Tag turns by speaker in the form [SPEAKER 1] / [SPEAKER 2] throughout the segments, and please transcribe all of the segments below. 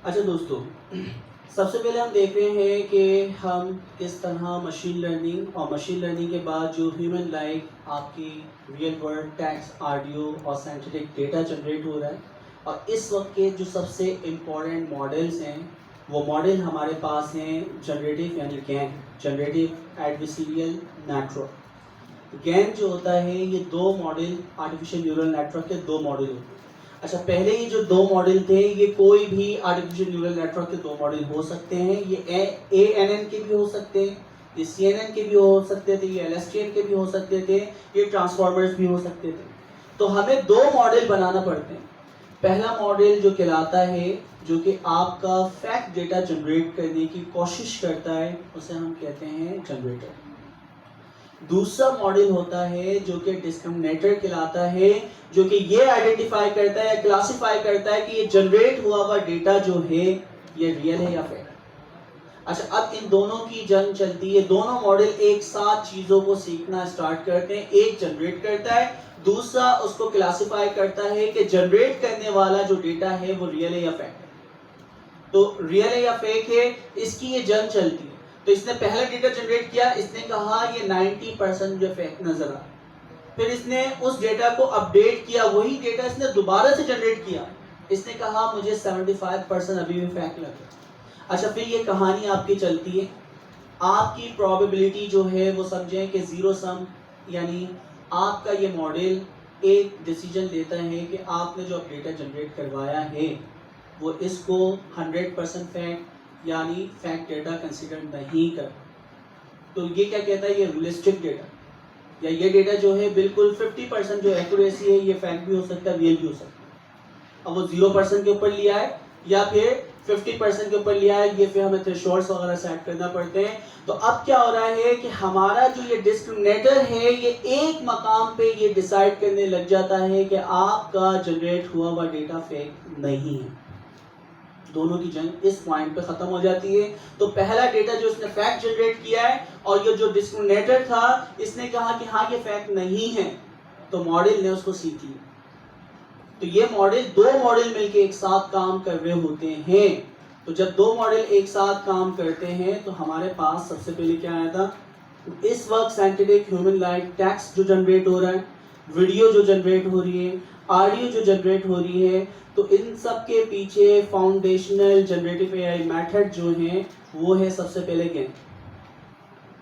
[SPEAKER 1] अच्छा दोस्तों, सबसे पहले हम देख रहे हैं कि हम किस तरह मशीन लर्निंग और मशीन लर्निंग के बाद जो ह्यूमन लाइक आपकी रियल वर्ल्ड टेक्स्ट, ऑडियो और साइंटिफिक डेटा जनरेट हो रहा है। और इस वक्त के जो सबसे इम्पोर्टेंट मॉडल्स हैं वो मॉडल हमारे पास हैं जनरेटिव यानी GAN, generative adversarial network. GAN जो होता है ये दो मॉडल, आर्टिफिशियल न्यूरल नेटवर्क के दो मॉडल होते हैं। अच्छा, पहले ये जो दो मॉडल थे ये कोई भी आर्टिफिशियल न्यूरल नेटवर्क के दो मॉडल हो सकते हैं। ये ANN के भी हो सकते हैं, ये CNN के भी हो सकते थे, ये LSTM के भी हो सकते थे, ये ट्रांसफॉर्मर्स भी हो सकते थे। तो हमें दो मॉडल बनाना पड़ते हैं। पहला मॉडल जो कहलाता है, जो कि आपका फैक्ट डेटा जनरेट करने की कोशिश करता है, उसे हम कहते हैं जनरेटर। दूसरा मॉडल होता है जो कि डिस्क्रिमिनेटर कहलाता है, जो कि ये आइडेंटिफाई करता है या क्लासिफाई करता है कि ये जनरेट हुआ हुआ डेटा जो है ये रियल है या फेक। अच्छा, अब इन दोनों की जंग चलती है। दोनों मॉडल एक साथ चीजों को सीखना स्टार्ट करते हैं। एक जनरेट करता है, दूसरा उसको क्लासिफाई करता है कि जनरेट करने वाला जो डेटा है वो रियल है या फेक है। तो रियल है या फेक है, इसकी ये जंग चलती है। तो इसने पहला डेटा जनरेट किया, इसने कहा ये 90% मुझे फेक नजर आ। फिर इसने उस डेटा को अपडेट किया, वही डेटा इसने दोबारा से जनरेट किया, इसने कहा मुझे 75% अभी भी फेक लगा। अच्छा, फिर ये कहानी आपकी चलती है। आपकी प्रोबेबिलिटी जो है वो समझें कि जीरो सम, यानी आपका ये मॉडल एक डिसीजन लेता है कि आपने जो डेटा जनरेट करवाया है वो इसको 100% फैक्ट यानी फैक्ट डेटा कंसिडर नहीं कर। तो ये क्या कहता है, ये रियलिस्टिक डेटा या ये डेटा जो है बिल्कुल 50% जो एक्यूरेसी है ये फैक्ट भी हो सकता है, रियल भी हो सकता है। अब वो 0% के ऊपर लिया है या फिर 50% के ऊपर लिया है, ये फिर हमें थ्रेशोल्ड्स वगैरह सेट करना पड़ते हैं। तो अब क्या हो रहा है कि हमारा जो ये डिस्क्रिमिनेटर है ये एक मकाम पे ये डिसाइड करने लग जाता है कि आपका जनरेट हुआ हुआ डेटा फेक नहीं है। दोनों की जंग इस पॉइंट पे खत्म हो जाती है। तो पहला डेटा जो इसने फैक्ट जनरेट किया है और ये जो डिस्क्रिमिनेटर था इसने कहा कि हाँ ये फैक्ट नहीं है, तो मॉडल ने उसको सीख लिया। तो ये मॉडल, दो मॉडल मिलके एक साथ काम कर रहे होते हैं। तो जब दो मॉडल एक साथ काम करते हैं तो हमारे पास सबसे पहले क्या आया था, इस वक्त साइंटिफिक ह्यूमन लाइक टेक्स्ट जो जनरेट हो रहा है, वीडियो जो जनरेट हो रही है, ऑडियो जो जनरेट हो रही है, तो इन सब के पीछे फाउंडेशनल जनरेटिव एआई मेथड जो है वो है सबसे पहले गैन।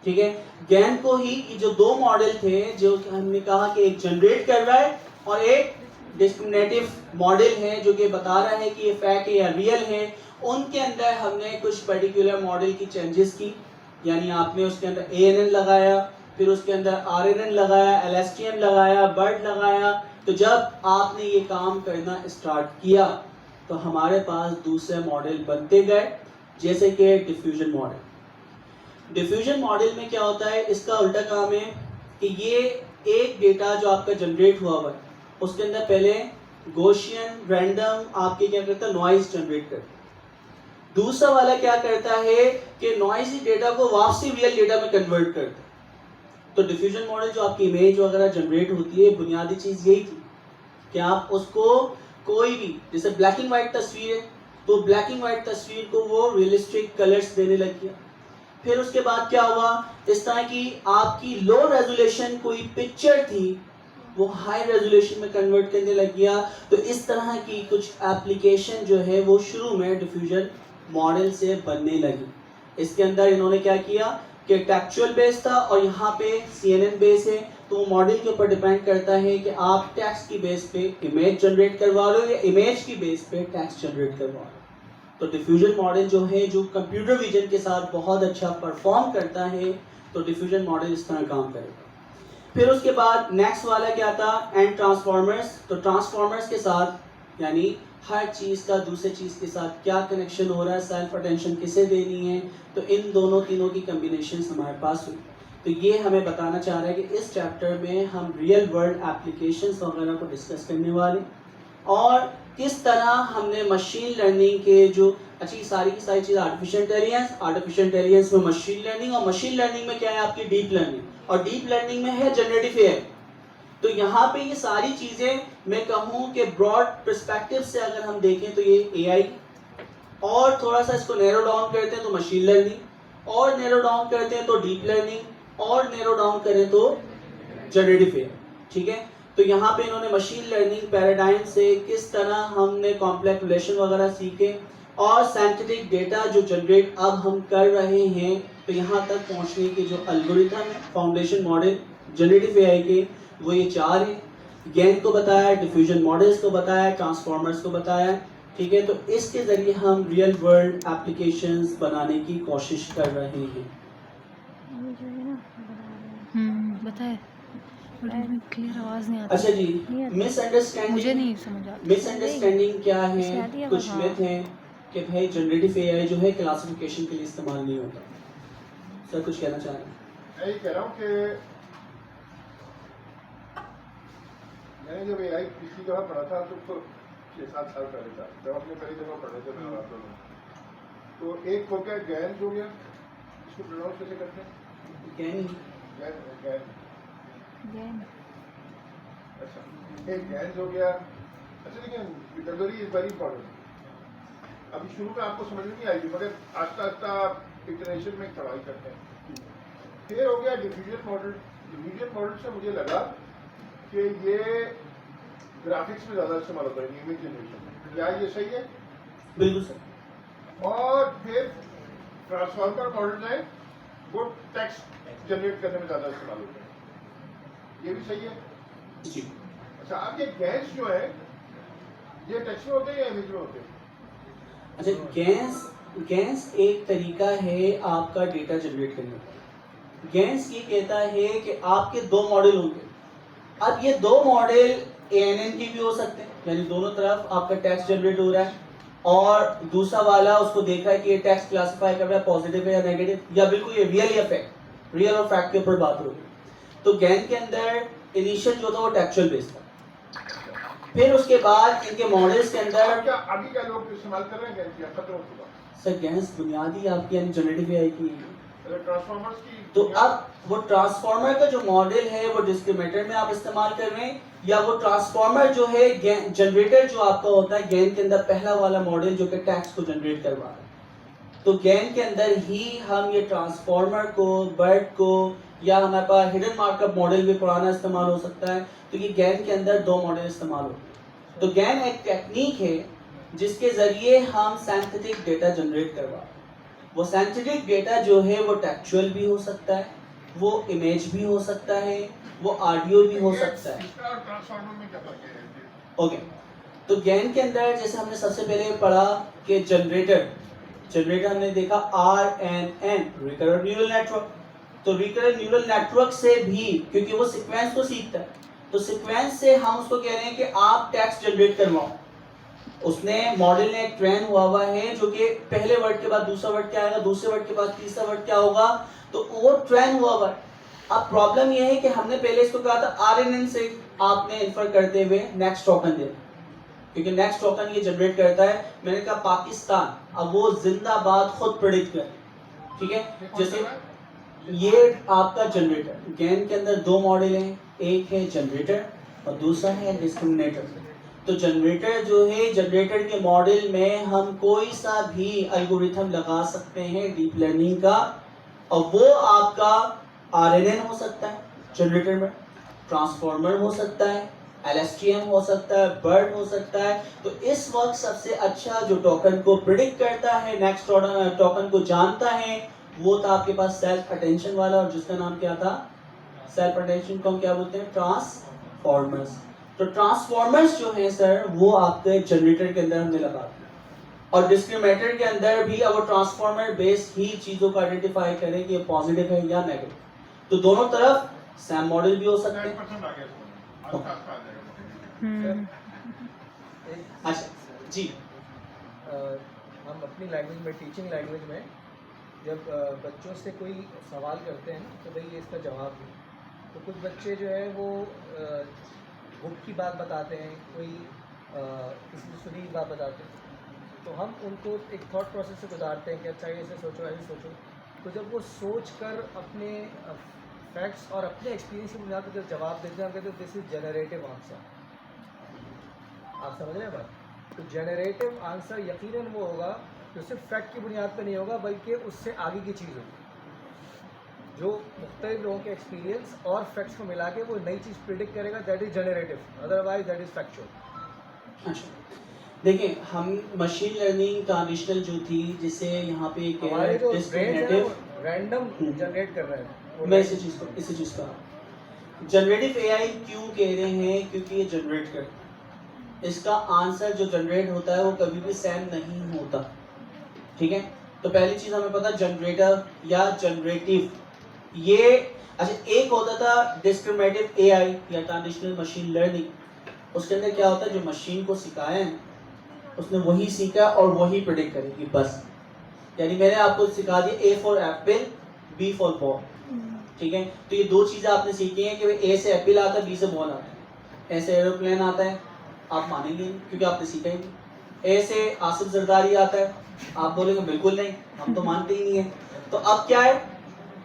[SPEAKER 1] ठीक है, गैन को ही जो दो मॉडल थे जो हमने कहा कि एक जनरेट कर रहा है और एक डिस्क्रिमिनेटिव मॉडल है जो कि बता रहा है कि ये फैक्ट है या रियल है, उनके अंदर हमने कुछ पर्टिकुलर मॉडल की चेंजेस की। यानी आपने उसके अंदर ANN लगाया, फिर उसके अंदर RNN लगाया, LSTM लगाया, BERT लगाया। तो जब आपने ये काम करना स्टार्ट किया तो हमारे पास दूसरे मॉडल बनते गए, जैसे कि डिफ्यूजन मॉडल। डिफ्यूजन मॉडल में क्या होता है, इसका उल्टा काम है कि ये एक डेटा जो आपका जनरेट हुआ है उसके अंदर पहले गॉसियन रैंडम आपके क्या करता है, नॉइज जनरेट करता है। दूसरा वाला क्या करता है कि नॉइजी डेटा को वापसी रियल डेटा में कन्वर्ट करता है। तो डिफ्यूजन मॉडल जो आपकी इमेज वगैरह जनरेट होती है, बुनियादी चीज यही थी कि आप उसको कोई भी, जैसे ब्लैक एंड व्हाइट तस्वीर है तो ब्लैक एंड व्हाइट तस्वीर को वो रियलिस्टिक कलर्स देने लग गया। फिर उसके बाद क्या हुआ, इस तरह की आपकी लो रेजोल्यूशन कोई पिक्चर थी वो हाई रेजोल्यूशन में कन्वर्ट करने लग गया। तो इस तरह की कुछ एप्लीकेशन जो है वो शुरू में डिफ्यूजन मॉडल से बनने लगी। इसके अंदर इन्होंने क्या किया कि टेक्सचुअल बेस था और यहाँ पे CNN बेस है। तो वो मॉडल के ऊपर डिपेंड करता है कि आप टेक्स्ट की बेस पे इमेज जनरेट करवा रहे हो या इमेज की बेस पे टेक्स्ट जनरेट करवा रहे हो। तो डिफ्यूजन मॉडल जो है जो कंप्यूटर विजन के साथ बहुत अच्छा परफॉर्म करता है, तो डिफ्यूजन मॉडल इस तरह काम करेगा। फिर उसके बाद नेक्स्ट वाला क्या था, एंड ट्रांसफॉर्मर्स। तो ट्रांसफॉर्मर्स के साथ यानी हर चीज़ का दूसरे चीज़ के साथ क्या कनेक्शन हो रहा है, सेल्फ अटेंशन किसे देनी है, तो इन दोनों तीनों की कम्बिनेशन हमारे पास हुई। तो ये हमें बताना चाह रहा है कि इस चैप्टर में हम रियल वर्ल्ड एप्लीकेशंस वगैरह को डिस्कस करने वाले और किस तरह हमने मशीन लर्निंग के जो अच्छी सारी की सारी चीज़, आर्टिफिशियल इंटेलिजेंस में मशीन लर्निंग, और मशीन लर्निंग में क्या है आपकी डीप लर्निंग, और डीप लर्निंग में है जनरेटिव एआई। तो यहाँ पे ये सारी चीज़ें मैं कहूँ कि ब्रॉड पर्सपेक्टिव से अगर हम देखें तो ये एआई और थोड़ा सा इसको नैरो डाउन करते हैं तो मशीन लर्निंग, और नैरो डाउन करते हैं तो डीप लर्निंग, और नैरो डाउन करें तो जनरेटिव एआई। ठीक है, तो यहाँ पे इन्होंने मशीन लर्निंग पैराडाइम से किस तरह हमने कॉम्प्लेक्स रिलेशन वगैरह सीखे, और साइंटिफिक डेटा जो जनरेट अब हम कर रहे हैं, तो यहाँ तक पहुँचने के जो एल्गोरिथम है, फाउंडेशन मॉडल जनरेटिव एआई के, वो ये चार हैं। गैन को बताया, डिफ्यूजन मॉडल्स को बताया, ट्रांसफॉर्मर्स को बताया। ठीक है, तो इसके जरिए हम रियल वर्ल्ड एप्लीकेशंस बनाने की कोशिश कर रहे हैं।
[SPEAKER 2] बताए, क्लियर आवाज नहीं आती।
[SPEAKER 1] अच्छा जी, मिसअंडरस्टैंडिंग,
[SPEAKER 2] मुझे नहीं समझ आता।
[SPEAKER 1] मिसअंडरस्टैंडिंग क्या है? कुछ मिथ है कि भाई जनरेटिव एआई जो है क्लासिफिकेशन के लिए इस्तेमाल नहीं होता। सर कुछ कहना चाह रहे हैं?
[SPEAKER 3] मैं ये कह रहा हूँ कि मैंने जब एआई पिछली दफा पढ़ा था तो 6-7 साल पहले था, जब अपने पहली दफा पढ़े थे मैं और आप दोनों, तो एक हो गया गैन हो गया, इसको प्रोनाउंस कैसे करते हैं?
[SPEAKER 1] गैन।
[SPEAKER 3] गैन गैन अच्छा, एक गैन हो गया। अच्छा लेकिन कैटेगरी इज वेरी इंपॉर्टेंट। अभी शुरू में आपको समझ में नहीं आएगी, मगर आस्ता आस्ता इटरेशन में पढ़ाई करते हैं। फिर हो गया डिफ्यूजन मॉडल। डिफ्यूजन मॉडल से मुझे लगा कि ये ग्राफिक्स में ज़्यादा इस्तेमाल होता है, इमेज जनरेशन में। क्या ये सही है?
[SPEAKER 1] बिल्कुल सर।
[SPEAKER 3] और फिर ट्रांसफॉर्मर मॉडल है, वो टेक्स्ट जनरेट करने में ज़्यादा इस्तेमाल होते हैं। ये भी सही है
[SPEAKER 1] जी।
[SPEAKER 3] अच्छा, अब ये गैस जो है, ये टेक्स्ट में होते हैं या इमेज में होते हैं?
[SPEAKER 1] अच्छा, गैस एक तरीका है आपका डेटा जनरेट करने का। गैस ये कहता है कि आपके दो मॉडल होंगे। अब ये दो मॉडल ANN की भी हो सकते हैं, यानी दोनों तरफ आपका टेक्स्ट जनरेट हो रहा है, और दूसरा वाला उसको देख रहा है कि ये टेक्स्ट क्लासिफाई कर रहा है पॉजिटिव है या नेगेटिव, या बिल्कुल ये रियल या फैक्ट, रियल और फैक्ट के ऊपर बात हो रही है। तो गैन के अंदर इनिशियल जो था वो टेक्सचुअल बेस्ड था, फिर उसके बाद इनके मॉडल्स के अंदर
[SPEAKER 3] क्या अभी क्या लोग इस्तेमाल कर रहे हैं गैस, या खत्म हो चुका?
[SPEAKER 1] सर गैस बुनियादी आपकी यानी जनरेटिव एआई की,
[SPEAKER 3] ट्रांसफॉर्मर्स की।
[SPEAKER 1] तो अब वो ट्रांसफॉर्मर का जो मॉडल है वो डिस्क्रिमिनेटर में आप इस्तेमाल कर रहे हैं, या वो ट्रांसफॉर्मर जो है जनरेटर जो आपका होता है गैन के अंदर पहला वाला मॉडल जो कि टेक्स्ट को जनरेट करवा रहा है। तो गैन के अंदर ही हम ये ट्रांसफॉर्मर को, बर्ड को, या हमारे पास हिडन मार्कअप मॉडल भी पुराना इस्तेमाल हो सकता है। तो ये गैन के अंदर दो मॉडल इस्तेमाल होते हैं। तो गैन एक टेक्निक है जिसके जरिए हम सिंथेटिक डेटा जनरेट करवा रहे हैं। वो सिंथेटिक डेटा जो है वो टेक्सचुअल भी हो सकता है, वो इमेज भी हो सकता है, वो ऑडियो भी हो सकता है।
[SPEAKER 3] ट्रांसफॉर्मर में क्या फर्क है?
[SPEAKER 1] ओके, तो गैन के अंदर जैसे हमने सबसे पहले पढ़ा कि जनरेटर हमने देखा RNN, रिकरेंट न्यूरल नेटवर्क। तो रिकरेंट न्यूरल नेटवर्क से भी, क्योंकि वो सीक्वेंस को सीखता है, तो सीक्वेंस से हम उसको कह रहे हैं कि आप टेक्स्ट जनरेट करवाओ। उसने मॉडल ने एक ट्रेन हुआ है जो कि पहले वर्ड के बाद दूसरा वर्ड क्या आएगा, दूसरे वर्ड के बाद तीसरा वर्ड क्या होगा, तो वो ट्रेन हुआ है। अब प्रॉब्लम ये है कि हमने पहले इसको कहा था RNN से आपने इन्फर करते हुए नेक्स्ट टोकन दे, क्योंकि नेक्स्ट टोकन ये जनरेट करता है। मैंने कहा पाकिस्तान, अब वो जिंदाबाद खुद प्रेडिक्ट कर, ठीक है। जैसे ये आपका जनरेटर, गैन के अंदर दो मॉडल हैं, एक है जनरेटर और दूसरा है डिस्क्रिमिनेटर। तो जनरेटर जो है, जनरेटर के मॉडल में हम कोई सा भी एल्गोरिथम लगा सकते हैं डीप लर्निंग का, और वो आपका RNN हो सकता है जनरेटर में, ट्रांसफॉर्मर हो सकता है, LSTM हो सकता है, बर्ड हो सकता है। तो इस वक्त सबसे अच्छा जो टोकन को प्रिडिक्ट करता है, नेक्स्ट टोकन को जानता है, वो था आपके पास सेल्फ अटेंशन वाला, और जिसका नाम क्या था, सेल्फ अटेंशन को हम क्या बोलते हैं, ट्रांसफॉर्मर्स। तो ट्रांसफॉर्मर्स जो है सर, वो आपके जनरेटर के अंदर हमने लगा दिया, और डिस्क्रिमिनेटर के अंदर भी अब वो ट्रांसफॉर्मर बेस्ड ही चीजों को आइडेंटिफाई करें कि ये पॉजिटिव है या नेगेटिव। तो दोनों तरफ सैम मॉडल भी हो सकते हैं। अच्छा जी,
[SPEAKER 4] हम अपनी लैंग्वेज में, टीचिंग लैंग्वेज में जब बच्चों से कोई सवाल करते हैं तो भाई ये इसका जवाब दो, तो कुछ बच्चे जो है वो बुक की बात बताते हैं, कोई किसी दूसरी बात बताते हैं, तो हम उनको एक थॉट प्रोसेस से गुजारते हैं कि अच्छा ऐसे सोचो, ऐसे सोचो। तो जब वो सोच कर अपने फैक्ट्स और अपने एक्सपीरियंस की बुनियाद पर जब जवाब देते हैं, हम कहते हैं दिस इज जनरेटिव आंसर। आप समझ रहे हैं बात? तो जनरेटिव आंसर यकीनन वो होगा जो सिर्फ फैक्ट की बुनियाद पर नहीं होगा बल्कि उससे आगे की चीज़ होगी, जो मुख्तलिफ लोगों के एक्सपीरियंस और फैक्ट्स को मिला के वो नई चीज़ प्रिडिक्ट करेगा, that is generative, otherwise that is factual.
[SPEAKER 1] अच्छा देखिए, हम मशीन लर्निंग ट्रांजिशनल जो थी जिसे यहाँ पे
[SPEAKER 4] हमारे जो ब्रेन है
[SPEAKER 1] डिस्क्रिमिनेटिव,
[SPEAKER 4] वो रैंडम जनरेट कर रहे हैं।
[SPEAKER 1] मैं इसी चीज़ का जनरेटिव एआई क्यों कह रहे हैं, क्योंकि ये जनरेट करता है। इसका आंसर जो जनरेट होता है वो कभी भी सेम नहीं होता, ठीक है। तो पहली चीज़ हमें पता, जनरेटर या जनरेटिव, ये अच्छा एक होता था डिस्क्रिमिनेटिव एआई या ट्रांजिशनल मशीन लर्निंग, उसके अंदर क्या होता है, जो मशीन को सिखाया है उसने वही सीखा और वही प्रेडिक्ट करेगी बस। यानी मैंने आपको सिखा दिया A for apple, B for ball, ठीक है। तो ये दो चीज़ें आपने सीखी हैं कि ए से एप्पल आता है, बी से बॉल आता है। ए से एरोप्लेन आता है, आप मानेंगे नहीं क्योंकि आपने सीखा ही नहीं। ए से आसिफ जरदारी आता है, आप बोलेंगे बिल्कुल नहीं, हम तो मानते ही नहीं है। तो अब क्या है,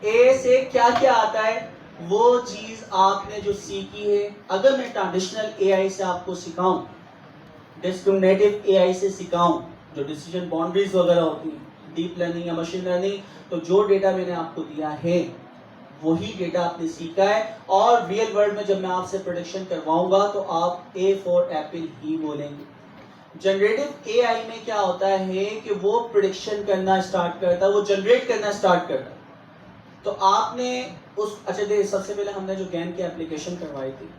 [SPEAKER 1] ए से क्या क्या आता है वो चीज़ आपने जो सीखी है, अगर मैं ट्रांजिशनल एआई से आपको सिखाऊं, डिस्क्रिमिनेटिव एआई से सिखाऊं, जो डिसीजन बाउंड्रीज वगैरह होती हैं, डीप लर्निंग या मशीन लर्निंग, तो जो डेटा मैंने आपको दिया है वही डेटा आपने सीखा है। और रियल वर्ल्ड में जब मैं आपसे प्रेडिक्शन करवाऊंगा तो आप ए फॉर एप्पल ही बोलेंगे। जनरेटिव एआई में क्या होता है कि वो प्रेडिक्शन करना स्टार्ट करता है, वो जनरेट करना स्टार्ट करता है। तो आपने उस अच्छा देखिए, सबसे पहले हमने जो गैन की एप्लीकेशन करवाई थी,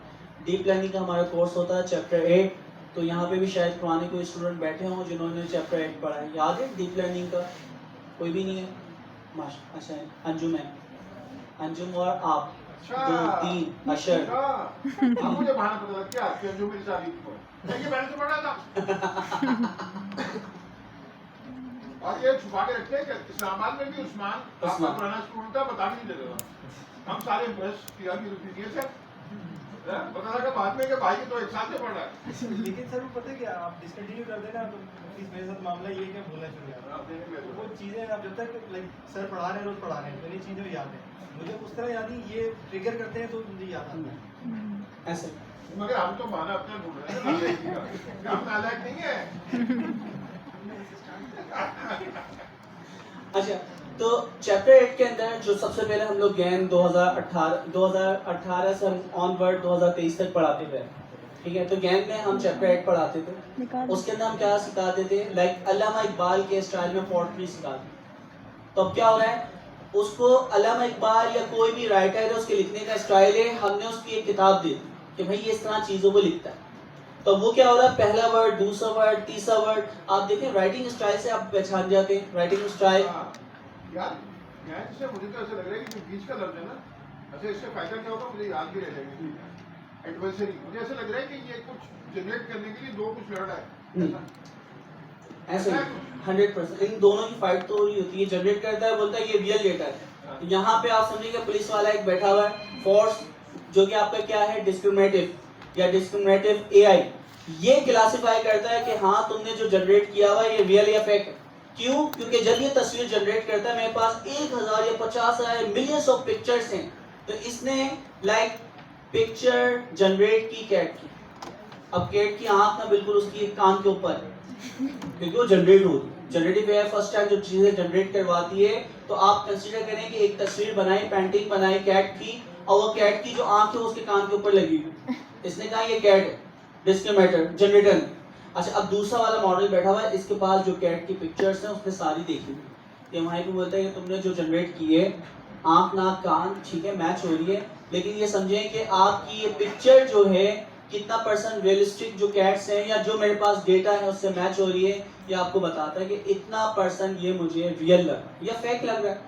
[SPEAKER 1] डीप लर्निंग का हमारा कोर्स होता है चैप्टर 8, तो यहाँ पे भी शायद पुराने कोई स्टूडेंट बैठे हों जिन्होंने चैप्टर 8 पढ़ा है, याद है डीप लर्निंग का? कोई भी नहीं है? अच्छा अंजुम है, अंजुम और आप,
[SPEAKER 3] अच्छा
[SPEAKER 1] 2 3 अशर।
[SPEAKER 3] अब मुझे बहाना पता लग गया कि जो मेरी शादी की है, ये मैंने तो पढ़ा था। और ये छुपा के रखते हैं कि इस्लामाबाद में भी उस्मान आपका पुराना स्टूडेंट था, बता भी नहीं दे रहा। हम सारे इम्प्रेस किया कि रुपये सर पता लगा बाद में कि भाई तो 1 साल से पढ़ रहा है।
[SPEAKER 5] लेकिन सर वो पता है क्या, आप डिसकंटिन्यू कर देना तो प्लीज मेरे साथ मामला ये क्या भूलना शुरू यार, वो चीज़ें आप जब तक लाइक सर पढ़ा रहे हैं, रोज पढ़ा रहे हैं, तो ये चीज़ें याद है मुझे, उस तरह याद नहीं, ये ट्रिगर करते हैं तो मुझे याद आता है
[SPEAKER 1] ऐसे
[SPEAKER 3] मगर हम तो माना अपना ढूंढ रहे हैं, हम नालायक नहीं है।
[SPEAKER 1] अच्छा, तो चैप्टर 8 के अंदर जो सबसे पहले हम लोग गैन 2018 से हम ऑनवर्ड 2023 तक पढ़ाते हुए, ठीक है। तो गैन में हम चैप्टर 8 पढ़ाते थे, उसके अंदर हम क्या सिखाते थे, लाइक अल्लामा इकबाल के स्टाइल में पोएट्री सिखाते। तो अब क्या हो रहा है, उसको अल्लामा इकबाल या कोई भी राइटर है उसके लिखने का स्टाइल है, हमने उसकी एक किताब दी कि भाई ये इस तरह चीज़ों को लिखता है। तो वो क्या हो रहा है, पहला वर्ड, दूसरा वर्ड, तीसरा वर्ड, आप देखें राइटिंग स्टाइल से आप पहचान जाते हैं राइटिंग स्टाइल।
[SPEAKER 3] यार गैन से मुझे तो ऐसा लग रहा है कि जो बीच का लफ्ज है ना, अच्छा इससे फायदा क्या होगा मुझे याद भी रह जाएगा। एडवर्सरी, मुझे ऐसा लग रहा है कि ये कुछ जनरेट करने के लिए दो कुछ लड़ रहा है,
[SPEAKER 1] ऐसे 100%। इन दोनों की फाइट तो हो रही होती है, जनरेट करता है, बोलता है ये रियल डेटा है। यहाँ पे आप समझिएगा पुलिस वाला एक बैठा हुआ है, फोर्स जो कि आपका क्या है, डिस्क्रिमिनेटिव या डिस्क्रिमिनेटिव एआई, ये क्लासिफाई करता है कि हाँ तुमने जो जनरेट किया हुआ है ये रियल या फेक है। क्यों? क्योंकि जब ये तस्वीर जनरेट करता है, मेरे पास 1000 या 50,000 मिलियंस ऑफ पिक्चर्स हैं, तो इसने लाइक पिक्चर जनरेट की कैट की। अब कैट की आंख ना बिल्कुल उसकी कान के ऊपर है क्योंकि वो जनरेट होती है। जनरेटिव एआई फर्स्ट टाइम जो चीजें जनरेट करवाती है, तो आप कंसीडर करें कि एक तस्वीर बनाई, पेंटिंग बनाई कैट की, और वो कैट की जो आंख है उसके कान के ऊपर लगी हुई, इसने कहा ये कैट है, डिस्क्रिमिनेटर जनरेटर। अच्छा, अब दूसरा वाला मॉडल बैठा हुआ है, इसके पास जो कैट की पिक्चर्स हैं उसने सारी देखी हुई, ये वहीं पे बोलता है कि तुमने जो जनरेट की है, आंख नाक कान ठीक है मैच हो रही है, लेकिन ये समझें कि आपकी ये पिक्चर जो है कितना % रियलिस्टिक जो कैट्स हैं या जो मेरे पास डेटा है उससे मैच हो रही है, ये आपको बताता है कि इतना % ये मुझे रियल लग रहा है या फेक लग रहा है।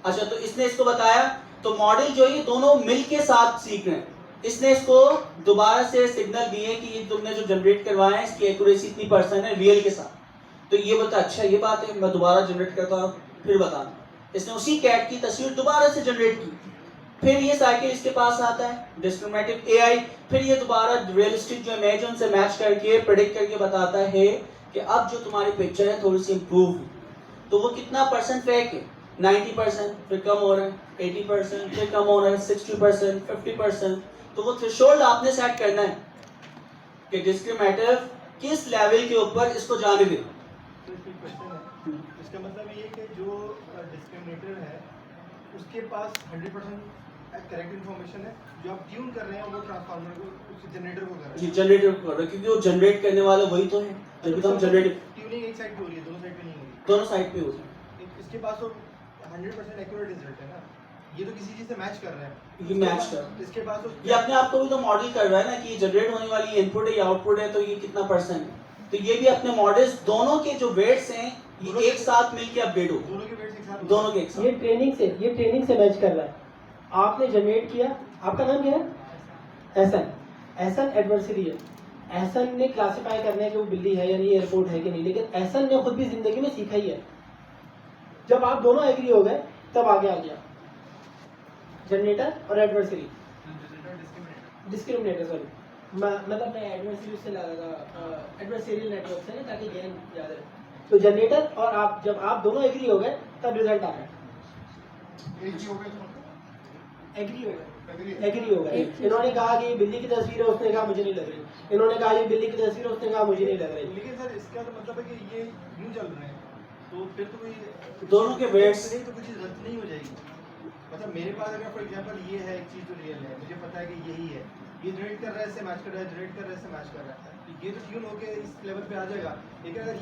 [SPEAKER 1] अच्छा, तो इसने इसको बताया, तो मॉडल जो है ये दोनों मिल के साथ सीख रहे हैं। इसने इसको दोबारा से सिग्नल दिए कि ये तुमने जो जनरेट करवाया है इसकी एक्यूरेसी इतनी % है रियल के साथ। तो ये बता, अच्छा ये बात है, मैं दोबारा जनरेट करता हूँ, फिर बताना। इसने उसी कैट की तस्वीर दोबारा से जनरेट की, फिर ये साइकिल इसके पास आता है डिस्क्रिमिनेटिव एआई, फिर ये दोबारा रियलिस्टिक जो इमेज है उनसे मैच करके प्रेडिक्ट करके बताता है कि अब जो तुम्हारी पिक्चर है थोड़ी सी इंप्रूव हुई। तो वो कितना % फेक है, 90%, फिर कम हो रहा है 80%, फिर कम हो रहा है 60%, 50%। तो वो थ्रेशोल्ड आपने सेट करना है कि डिस्क्रिमिनेटिव किस लेवल के ऊपर इसको जाने दे।
[SPEAKER 5] तो इसमें क्वेश्चन है, इसका मतलब ये है कि जो डिस्क्रिमिनेटर है उसके पास 100% करेक्ट इन्फॉर्मेशन है, जो आप ट्यून कर रहे हैं वो ट्रांसफार्मर को, उस जनरेटर को कर रहे
[SPEAKER 1] जी
[SPEAKER 5] हैं।
[SPEAKER 1] जनरेटर को कर रहा है, क्योंकि वो जनरेट करने वाला वही तो है, जब तो हम जनरेट
[SPEAKER 5] ट्यूनिंग एक साइड पे हो रही है, दोनों साइड पे नहीं हो रही।
[SPEAKER 1] दोनों साइड पे होता है।
[SPEAKER 5] इसके पास तो 100% एक्यूरेट रिजल्ट है ना, ये तो किसी चीज से मैच कर रहा है।
[SPEAKER 1] ये मैच कर रहा है।
[SPEAKER 5] इसके पास तो
[SPEAKER 1] ये अपने आप को भी तो मॉडल कर रहा है ना कि ये जनरेट होने वाली इनपुट है या आउटपुट है, तो ये कितना परसेंट है, तो ये भी अपने मॉडल्स दोनों के जो वेट्स हैं ये एक साथ मिलके अपडेट हो,
[SPEAKER 5] दोनों के वेट्स एक साथ
[SPEAKER 1] दोनों के एक साथ।
[SPEAKER 6] ये ट्रेनिंग से मैच कर रहा है। आपने जनरेट किया, आपका नाम क्या है? एहसन एडवर्सरी है। एहसन ने क्लासिफाई करना है कि वो बिल्ली है या नहीं, एयरपोर्ट है कि नहीं, लेकिन एहसन ने खुद भी जिंदगी में सीखा ही है। जब आप दोनों एग्री हो गए तब आगे आ गया जनरेटर और एडवर्सरी, डिस्क्रिमिनेटर सॉरी, मतलब मैं एडवर्सरी से ला रहा था, एडवर्सरियल नेटवर्क से ना, ताकि गेन याद रहे। तो जनरेटर और आप, जब आप दोनों एग्री हो गए तब रिजल्ट आ गया।
[SPEAKER 3] एक ही हो गया तो
[SPEAKER 6] एग्री हो गए,
[SPEAKER 3] Agree।
[SPEAKER 6] एग्री हो गए। इन्होंने कहा कि ये बिल्ली की तस्वीर है, उसने कहा मुझे नहीं लग रही। इन्होंने कहा ये बिल्ली की तस्वीर है, उसने कहा मुझे नहीं लग रही।
[SPEAKER 5] लेकिन सर इसका तो मतलब है कि ये यूं चल रहे हैं, तो फिर तो कोई
[SPEAKER 1] दोनों के weights-
[SPEAKER 5] नहीं तो कुछ चीज़ रद्द नहीं हो जाएगी। मतलब मेरे पास अगर फॉर एग्जांपल ये है एक चीज़ जो रियल है, मुझे पता है कि यही है, ये जनरेट कर रहा है, इससे मैच कर रहा है, जनरेट कर रहा है, इससे मैच कर रहा है, ये तो ट्यून होके इस लेवल पे आ जाएगा। लेकिन अगर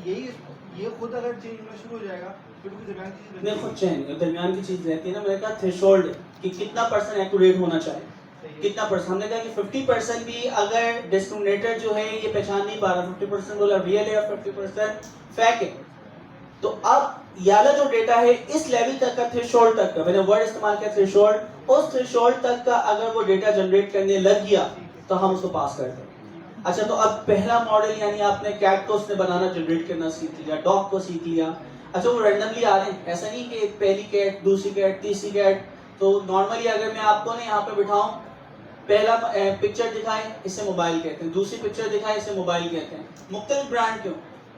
[SPEAKER 5] ये खुद अगर चेंज होना शुरू हो जाएगा फिर तो कुछ दरमियान की चीज़
[SPEAKER 1] नहीं, खुद चेंज दरमियान की चीज रहती है ना। मैंने कहा थ्रेशोल्ड कि कितना परसेंट एक्यूरेट होना चाहिए, कितना परसेंट। हमने कहा कि 50% भी अगर डिस्क्रिमिनेटर जो है ये पहचान नहीं पा रहा, 50% बोला रियल है और 50% फेक है, तो अब ये वाला जो डेटा है इस लेवल तक का, थ्रेशोल्ड तक का, मैंने वर्ड इस्तेमाल किया थ्रेशोल्ड, उस थ्रेशोल्ड तक का अगर वो डेटा जनरेट करने लग गया तो हम उसको पास कर दें। अच्छा, तो अब पहला मॉडल यानी आपने कैट को उसने बनाना, जनरेट करना सीख लिया, डॉग को सीख लिया। अच्छा, वो रैंडमली आ रहे हैं, ऐसा नहीं कि पहली कैट, दूसरी कैट, तीसरी कैट। तो नॉर्मली अगर मैं आपको ना यहाँ पे बिठाऊं, पहला पिक्चर दिखाएं, इसे मोबाइल कहते हैं, दूसरी पिक्चर दिखाएं, इसे मोबाइल कहते हैं। मुख्तलिफ ब्रांड क्यों,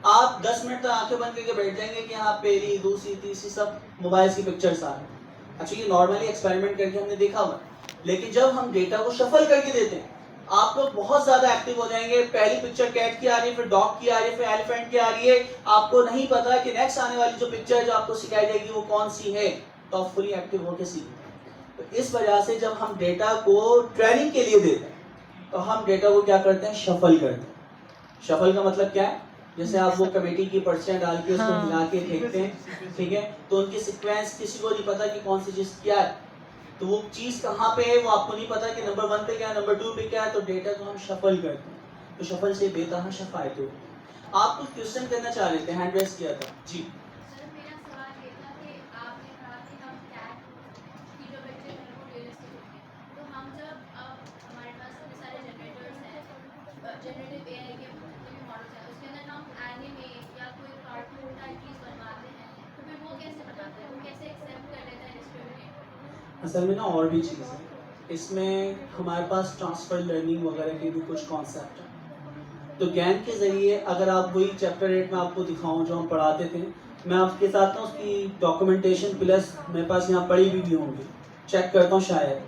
[SPEAKER 1] आप 10 मिनट तक आंखें बंद करके बैठ जाएंगे कि हाँ पहली, दूसरी, तीसरी सब मोबाइल की पिक्चर्स आ रही हैं। अच्छा, ये नॉर्मली एक्सपेरिमेंट करके हमने देखा हुआ, लेकिन जब हम डेटा को शफल करके देते हैं आप लोग बहुत ज्यादा एक्टिव हो जाएंगे। पहली पिक्चर कैट की आ रही है, फिर डॉग की आ रही है, फिर एलिफेंट की आ रही है, आपको नहीं पता कि नेक्स्ट आने वाली जो पिक्चर जो आपको सिखाई जाएगी वो कौन सी है, तो आप फुली एक्टिव होकर सीखते हैं। तो इस वजह से जब हम डेटा को ट्रेनिंग के लिए देते हैं तो हम डेटा को क्या करते हैं, शफल करते हैं। शफल का मतलब क्या है, जैसे आप वो कमेटी की पर्चियां डाल के उसको हिला के देखते हैं, ठीक है, तो उनकी सीक्वेंस किसी को नहीं पता कि कौन सी चीज क्या है, तो वो चीज कहाँ पे है वो आपको नहीं पता कि नंबर 1 पे क्या है, नंबर 2 पे क्या है, तो डेटा को हम शफल करते हैं। तो शफल से बेतहाशा फायदे होते हैं। आप कुछ क्वेश्चन करना चाह रहे थे, हैंड रेस किया था जी।
[SPEAKER 7] सर मेरा सवाल ये था कि आपने कहा कि हम कैट की जो पिक्चर है वो रियलिस्टिक होगी, तो हम जब अब हमारे पास इतने सारे जनरेटर्स हैं, जनरेटिव एआई के जितने भी मॉडल्स हैं, उसके अंदर हम एनिमे या कोई कार्टून टाइप चीज़ बनवाते हैं, तो फिर वो कैसे बनाते हैं, वो कैसे एक्सेप्ट कर लेता है डिस्क्रिमिनेट?
[SPEAKER 1] असल में ना और भी चीज़ है इसमें, हमारे पास ट्रांसफर लर्निंग वगैरह के भी कुछ कॉन्सेप्ट हैं। तो ज्ञान के ज़रिए अगर आप वही चैप्टर 8 में आपको दिखाऊं जो हम पढ़ाते थे, मैं आपके साथ ना उसकी डॉक्यूमेंटेशन प्लस मेरे पास यहाँ पढ़ी भी होंगी, चेक करता हूँ शायद